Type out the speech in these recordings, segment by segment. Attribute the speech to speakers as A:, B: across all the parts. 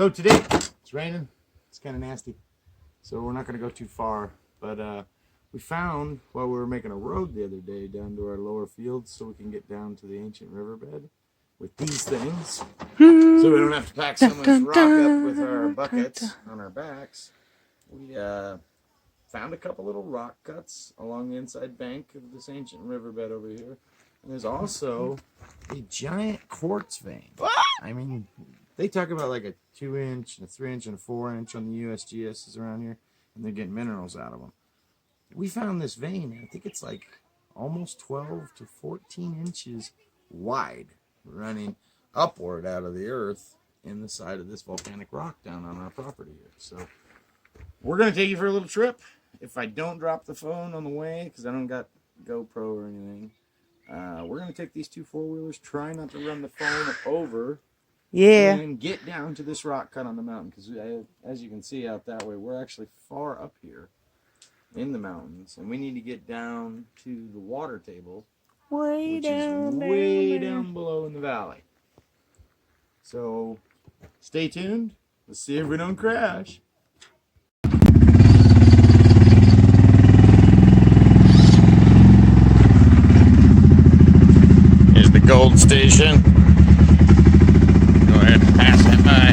A: So today, it's raining. It's kind of nasty. So we're not going to go too far. But we found, while we were making a road the other day down to our lower fields so we can get down to the ancient riverbed with these things. So we don't have to pack so much rock up with our buckets on our backs. We found a couple little rock cuts along the inside bank of this ancient riverbed over here. And there's also a giant quartz vein. I mean, they talk about like a 2-inch, and a 3-inch, and a 4-inch on the USGSs around here, and they're getting minerals out of them. We found this vein, I think it's like almost 12 to 14 inches wide, running upward out of the earth in the side of this volcanic rock down on our property here. So we're going to take you for a little trip. If I don't drop the phone on the way, because I don't got GoPro or anything, we're going to take these 2 4-wheelers, try not to run the phone over, and get down to this rock cut on the mountain. Because as you can see out that way, we're actually far up here in the mountains, and we need to get down to the water table, which is way down below in the valley. So stay tuned. Let's see if we don't crash. Here's the gold station. Go ahead and pass it by.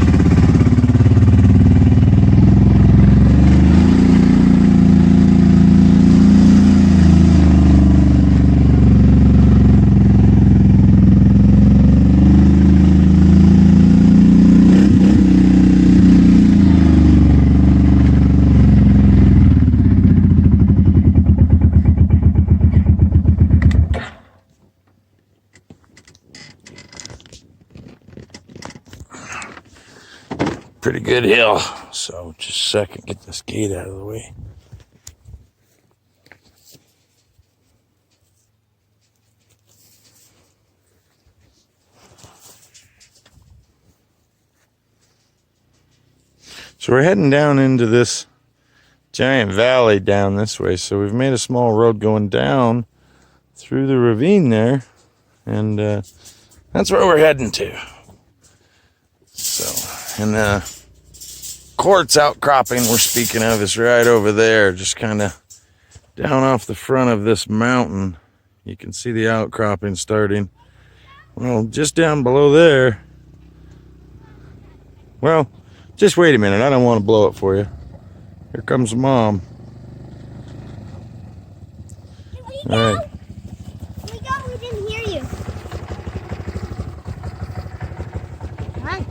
A: Pretty good hill, so just a second, get this gate out of the way. So we're heading down into this giant valley down this way, so we've made a small road going down through the ravine there, and that's where we're heading to. So, and the quartz outcropping we're speaking of is right over there, just kind of down off the front of this mountain. You can see the outcropping starting, well, just down below there. Well, just wait a minute, I don't want to blow it for you. Here comes Mom.
B: All right. We didn't hear you. Hi.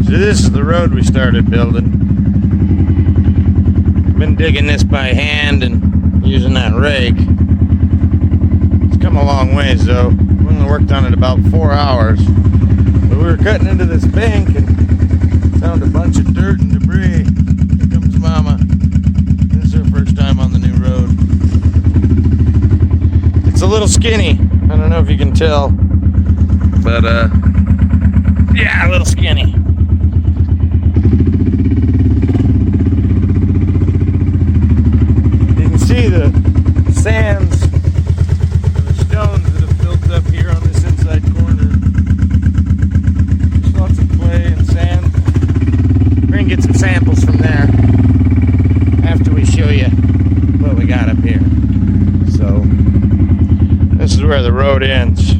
A: This is the road we started building. Been digging this by hand and using that rake. It's come a long ways though. We only worked on it about 4 hours. But we were cutting into this bank and found a bunch of dirt and debris. Here comes Mama. This is her first time on the new road. It's a little skinny. I don't know if you can tell. But yeah, a little skinny. See the sands, the stones that have built up here on this inside corner. There's lots of clay and sand. We're gonna get some samples from there after we show you what we got up here. So this is where the road ends.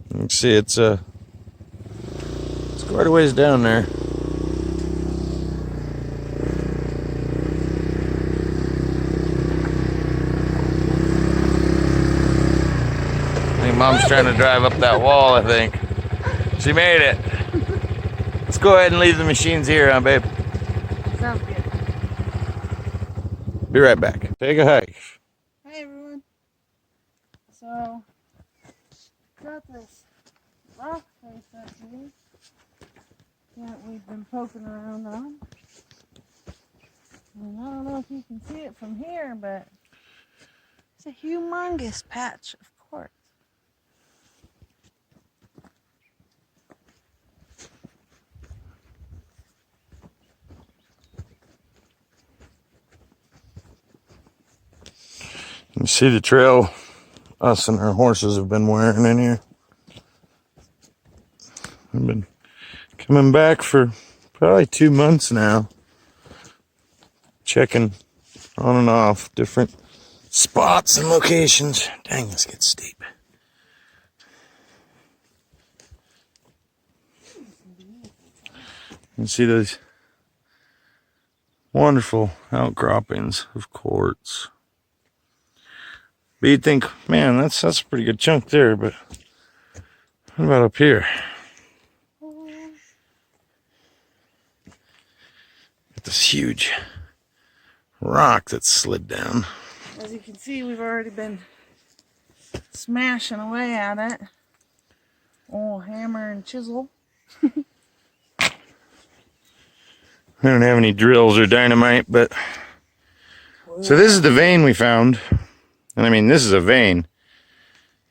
A: You can see it's quite a ways down there. I think Mom's trying to drive up that wall, I think. She made it. Let's go ahead and leave the machines here, huh, babe?
B: Sounds good.
A: Be right back. Take a hike.
B: Hey everyone. So, got this rock face up here that we've been poking around on. And I don't know if you can see it from here, but it's a humongous patch of quartz.
A: You see the trail us and our horses have been wearing in here. I've been coming back for probably 2 months now, checking on and off different spots and locations. Dang, this gets steep. You see those wonderful outcroppings of quartz. But you'd think, man, that's a pretty good chunk there, but what about up here? Got this huge rock that's slid down.
B: As you can see, we've already been smashing away at it. Oh, hammer and chisel.
A: I don't have any drills or dynamite, but... So this is the vein we found. And I mean, this is a vein.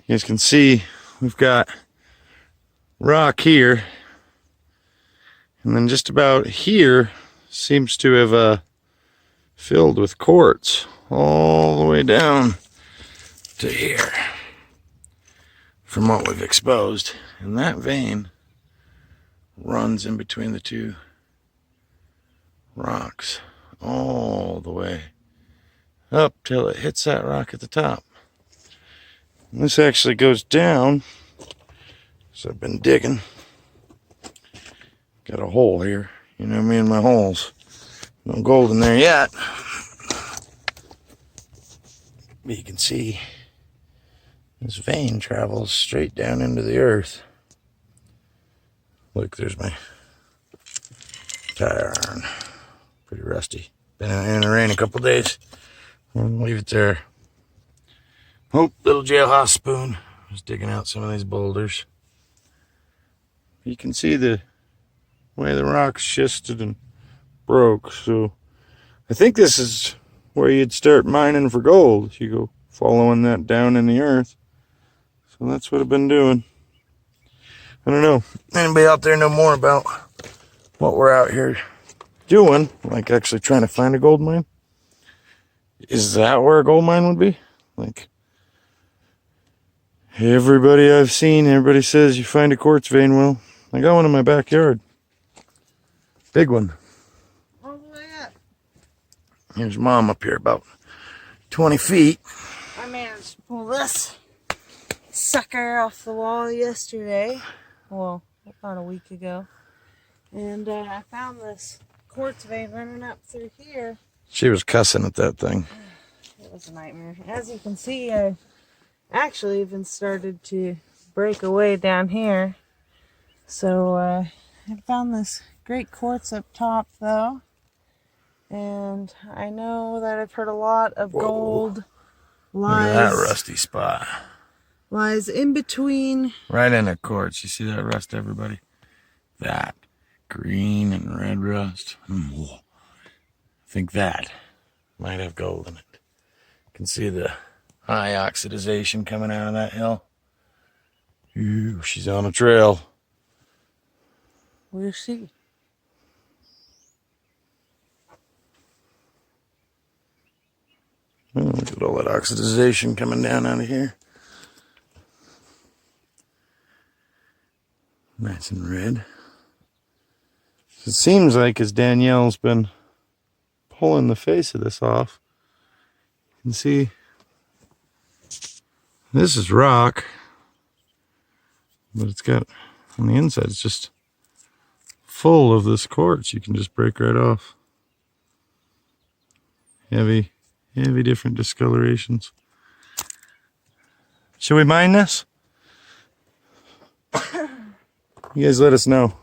A: You guys can see we've got rock here. And then just about here seems to have filled with quartz all the way down to here from what we've exposed. And that vein runs in between the two rocks all the way up till it hits that rock at the top. And this actually goes down, so I've been digging. Got a hole here, you know me and my holes. No gold in there yet. But you can see this vein travels straight down into the earth. Look, there's my tire iron. Pretty rusty. Been in the rain a couple days. I'll leave it there. Oh, little jailhouse spoon. Just digging out some of these boulders. You can see the way the rocks schisted and broke. So I think this is where you'd start mining for gold. You go following that down in the earth. So that's what I've been doing. I don't know. Anybody out there know more about what we're out here doing? Like actually trying to find a gold mine? Is that where a gold mine would be? Like, everybody I've seen, everybody says you find a quartz vein. Well, I got one in my backyard. Big one.
B: All the way up.
A: Here's Mom up here about 20 feet.
B: I managed to pull this sucker off the wall yesterday. Well, about a week ago. And I found this quartz vein running up through here.
A: She was cussing at that thing.
B: It was a nightmare. As you can see, I actually even started to break away down here. So I found this great quartz up top though. And I know that I've heard a lot of gold lies.
A: Look at that rusty spot.
B: Lies in between.
A: Right in the quartz. You see that rust, everybody? That green and red rust. I think that might have gold in it. You can see the high oxidization coming out of that hill. Ooh, she's on a trail.
B: We'll see.
A: Oh, look at all that oxidization coming down out of here. Nice and red. It seems like as Danielle's been pulling the face of this off, you can see this is rock, but it's got on the inside, it's just full of this quartz you can just break right off. Heavy different discolorations. Should we mine this? You guys let us know.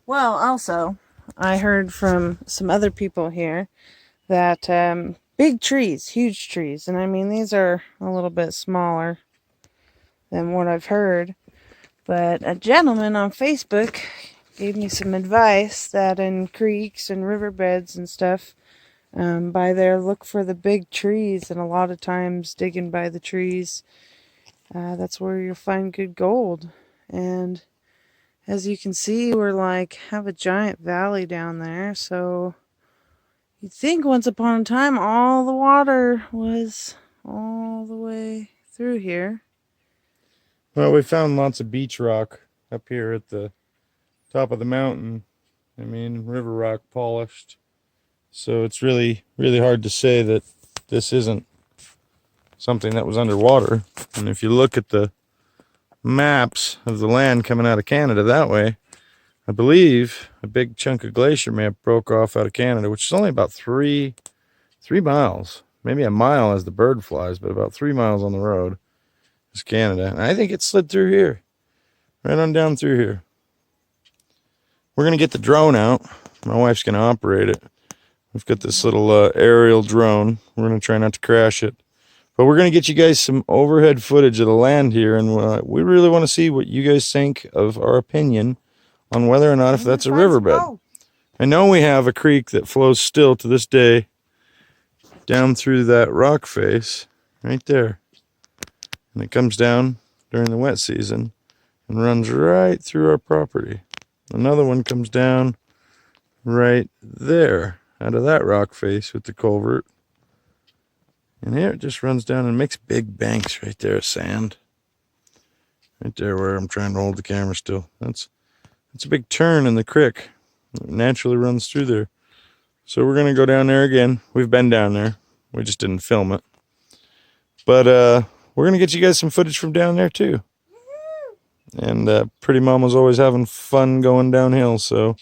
B: Well, also, I heard from some other people here that big trees, huge trees, and I mean, these are a little bit smaller than what I've heard, but a gentleman on Facebook gave me some advice that in creeks and riverbeds and stuff, by there, look for the big trees, and a lot of times digging by the trees, that's where you'll find good gold. And as you can see, we're like have a giant valley down there, so you'd think once upon a time all the water was all the way through here.
A: Well, we found lots of beach rock up here at the top of the mountain. I mean, river rock polished. So it's really, really hard to say that this isn't something that was underwater. And if you look at the maps of the land coming out of Canada that way, I believe a big chunk of glacier map broke off out of Canada, which is only about three miles, maybe a mile as the bird flies, but about 3 miles on the road is Canada. And I think it slid through here, right on down through here. We're going to get the drone out. My wife's going to operate it. We've got this little aerial drone. We're going to try not to crash it. But we're going to get you guys some overhead footage of the land here, and we really want to see what you guys think of our opinion on whether or not if that's a riverbed. I know we have a creek that flows still to this day down through that rock face right there. And it comes down during the wet season and runs right through our property. Another one comes down right there out of that rock face with the culvert. And here it just runs down and makes big banks right there of sand. Right there where I'm trying to hold the camera still. That's a big turn in the creek. It naturally runs through there. So we're going to go down there again. We've been down there. We just didn't film it. But we're going to get you guys some footage from down there too. And Pretty Mama's always having fun going downhill, so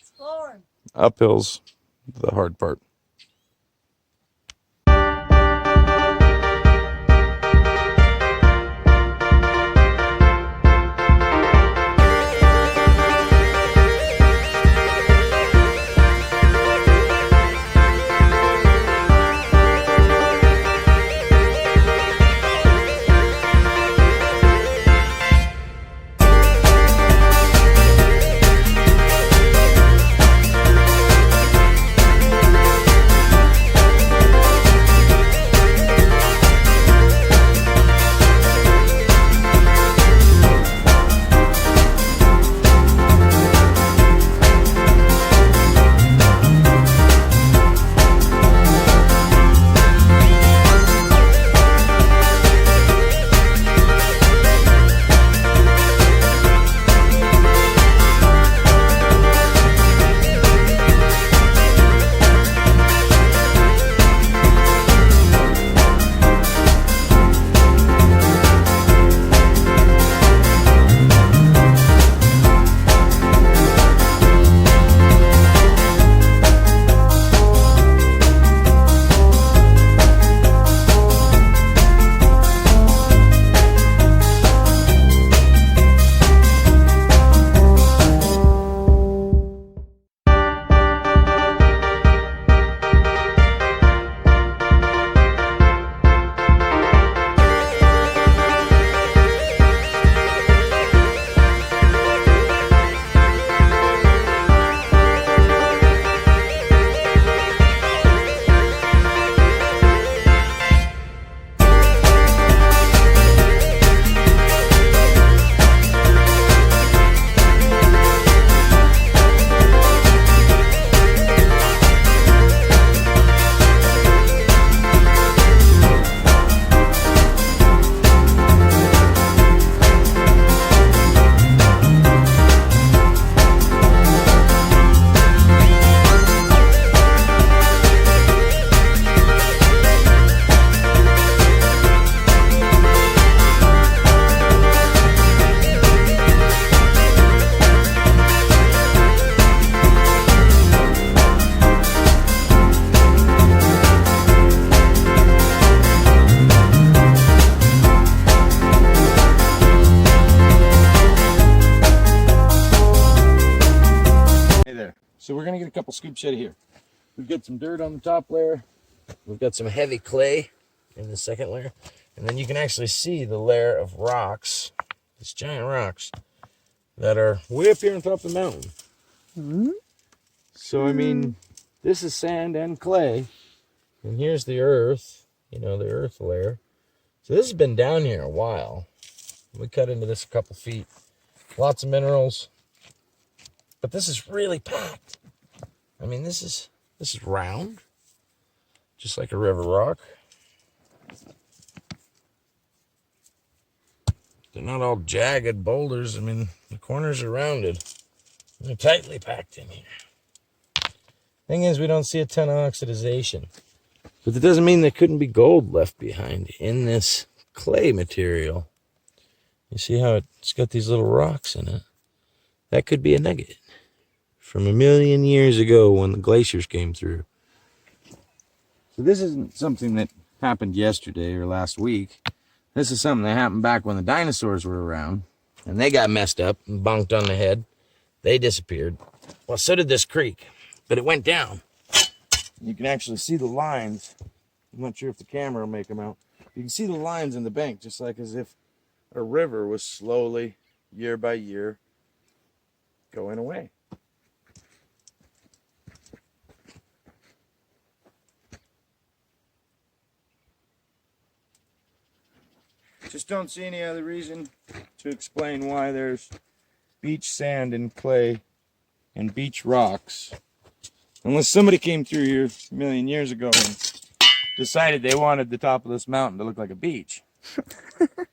A: uphill's the hard part. a couple scoops out of here. We've got some dirt on the top layer. We've got some heavy clay in the second layer. And then you can actually see the layer of rocks, these giant rocks, that are way up here on top of the mountain.
B: Mm-hmm.
A: So, I mean, this is sand and clay. And here's the earth, the earth layer. So this has been down here a while. We cut into this a couple feet. Lots of minerals. But this is really packed. I mean, this is round. Just like a river rock. They're not all jagged boulders. I mean, the corners are rounded. They're tightly packed in here. Thing is, we don't see a ton of oxidization. But that doesn't mean there couldn't be gold left behind in this clay material. You see how it's got these little rocks in it? That could be a nugget from 1,000,000 years ago when the glaciers came through. So this isn't something that happened yesterday or last week. This is something that happened back when the dinosaurs were around. And they got messed up and bonked on the head. They disappeared. Well, so did this creek. But it went down. You can actually see the lines. I'm not sure if the camera will make them out. You can see the lines in the bank, just like as if a river was slowly, year by year, going away. Just don't see any other reason to explain why there's beach sand and clay and beach rocks. Unless somebody came through here 1,000,000 years ago and decided they wanted the top of this mountain to look like a beach. I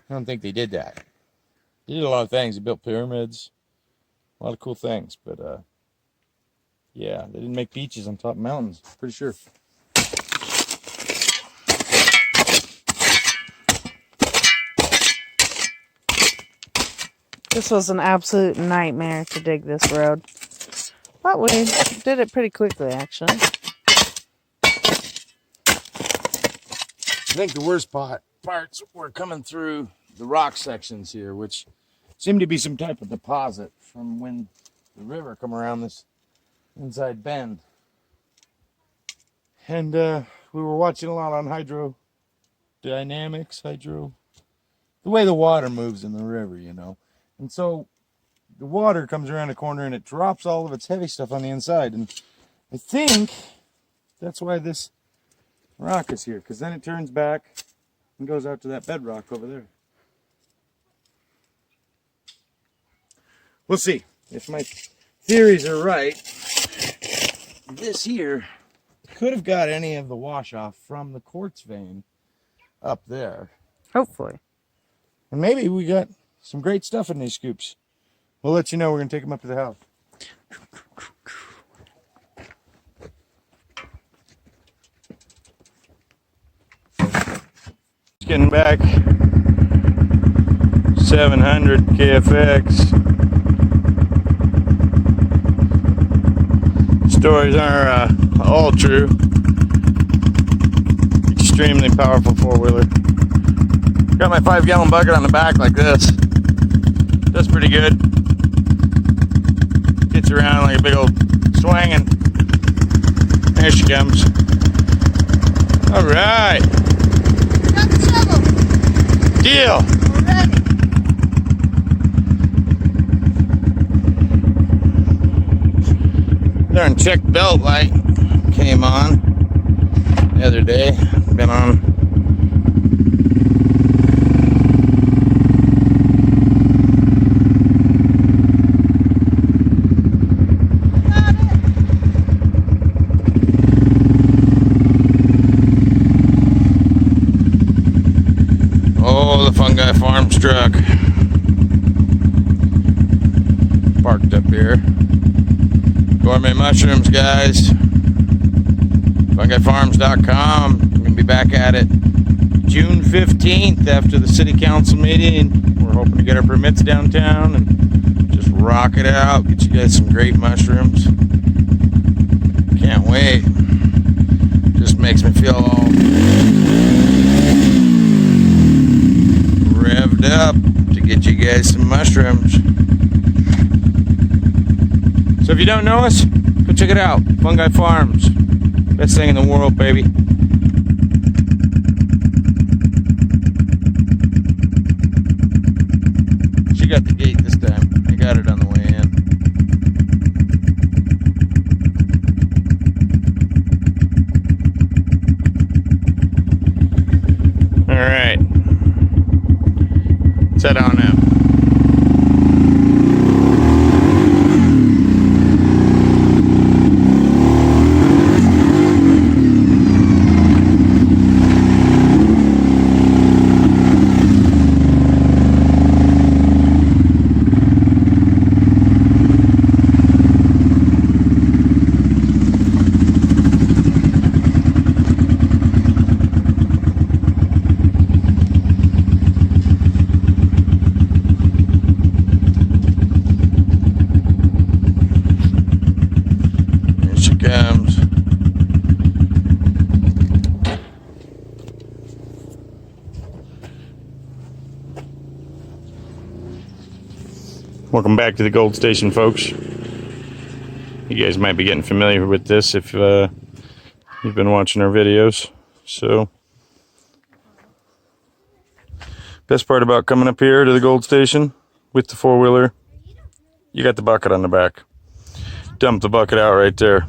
A: don't think they did that. They did a lot of things. They built pyramids, a lot of cool things. But, yeah, they didn't make beaches on top of mountains, pretty sure.
B: This was an absolute nightmare to dig this road. But we did it pretty quickly, actually.
A: I think the worst parts were coming through the rock sections here, which seemed to be some type of deposit from when the river come around this inside bend. And we were watching a lot on hydrodynamics, the way the water moves in the river, And so the water comes around the corner and it drops all of its heavy stuff on the inside. And I think that's why this rock is here, because then it turns back and goes out to that bedrock over there. We'll see. If my theories are right, this here could have got any of the wash off from the quartz vein up there.
B: Hopefully.
A: And maybe we got some great stuff in these scoops. We'll let you know. We're going to take them up to the house. Getting back 700 KFX. Stories are all true. Extremely powerful four-wheeler. Got my 5-gallon bucket on the back like this. That's pretty good. Gets around like a big old swinging. There she comes. All right.
B: Got the shovel.
A: Deal.
B: We're ready.
A: Darn check belt light came on the other day. Been on. Oh, the Fungi Farms truck parked up here. Gourmet mushrooms, guys. FungiFarms.com. We're going to be back at it June 15th after the city council meeting. We're hoping to get our permits downtown and just rock it out. Get you guys some great mushrooms. Can't wait. Just makes me feel all revved up to get you guys some mushrooms. So if you don't know us, go check it out. Fungi Farms. Best thing in the world, baby. She got the gate this time. I got it on the way in. Alright. Let's head on out. Comes. Welcome back to the Gold Station, folks. You guys might be getting familiar with this if you've been watching our videos. So, best part about coming up here to the Gold Station with the four-wheeler, you got the bucket on the back. Dump the bucket out right there.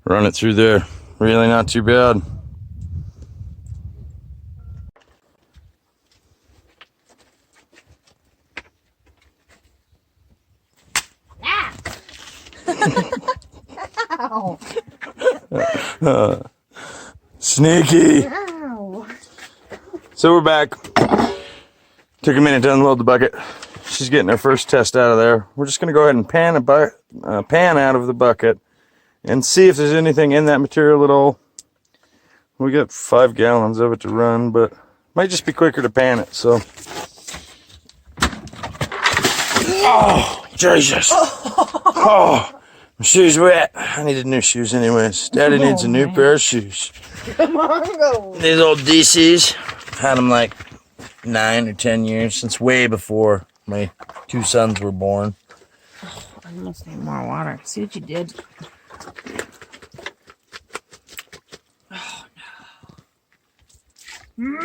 A: Run it through there. Really not too bad.
B: Ow.
A: Sneaky.
B: Ow.
A: So we're back. Took a minute to unload the bucket. She's getting her first test out of there. We're just going to go ahead and pan out of the bucket and see if there's anything in that material at all. We got 5 gallons of it to run, but might just be quicker to pan it, so. Oh, Jesus. Oh, my shoes wet. I needed new shoes anyways. Daddy needs a new pair of shoes.
B: Come on, go.
A: These old DCs, I've had them like 9 or 10 years, since way before my 2 sons were born.
B: Oh, I almost need more water. See what you did? Oh, no.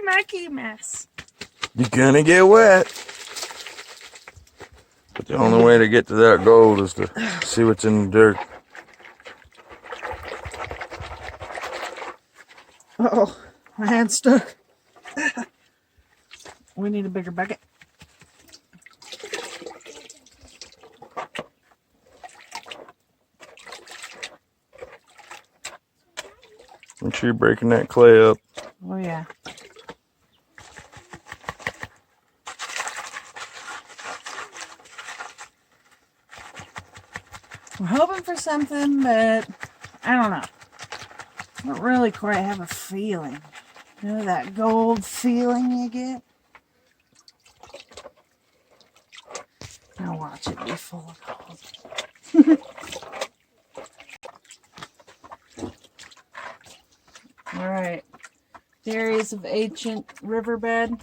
B: Mucky mess.
A: You're gonna get wet. But the only way to get to that gold is to see what's in the dirt.
B: Uh-oh, my hand's stuck. We need a bigger bucket.
A: Make sure you're breaking that clay up.
B: Oh, yeah. We're hoping for something, but I don't know. I don't really quite have a feeling. You know that gold feeling you get? Now watch it be full of gold. Alright. Theories of ancient riverbed.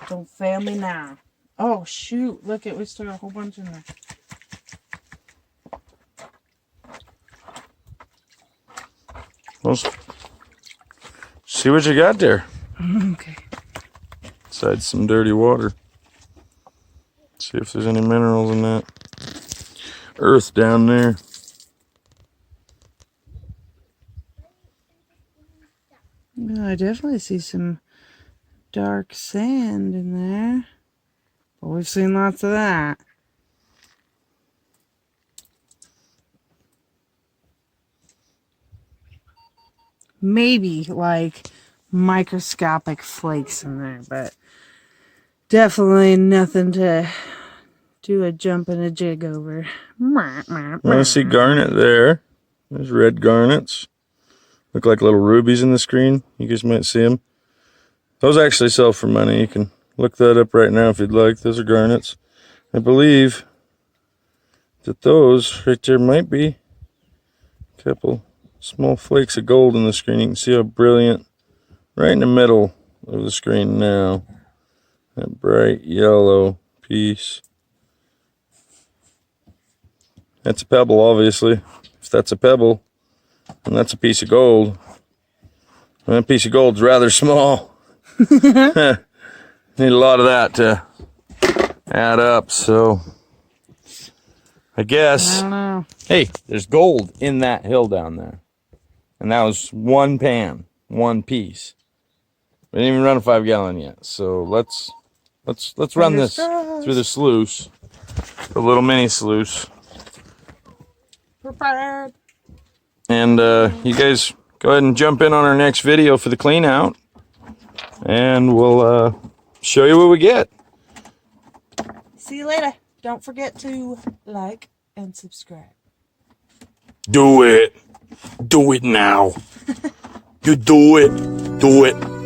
B: Don't fail me now. Oh shoot, look it, we still got a whole bunch in there.
A: Well, see what you got there.
B: Okay.
A: Besides some dirty water. See if there's any minerals in that earth down there.
B: I definitely see some dark sand in there. But we've seen lots of that. Maybe like microscopic flakes in there, but definitely nothing to do a jump and a jig over.
A: I see garnet there. There's red garnets. Look like little rubies in the screen. You guys might see them. Those actually sell for money. You can look that up right now if you'd like. Those are garnets. I believe that those right there might be a couple small flakes of gold in the screen. You can see how brilliant, right in the middle of the screen now, that bright yellow piece. That's a pebble, obviously. If that's a pebble, and that's a piece of gold. And that piece of gold's rather small. Need a lot of that to add up, so I guess.
B: I don't know.
A: Hey, there's gold in that hill down there. And that was one pan, one piece. We didn't even run a 5-gallon yet. So let's run this through the sluice. The little mini sluice.
B: Prepared.
A: And you guys go ahead and jump in on our next video for the clean out. And we'll show you what we get.
B: See you later. Don't forget to like and subscribe.
A: Do it. Do it now. You do it. Do it.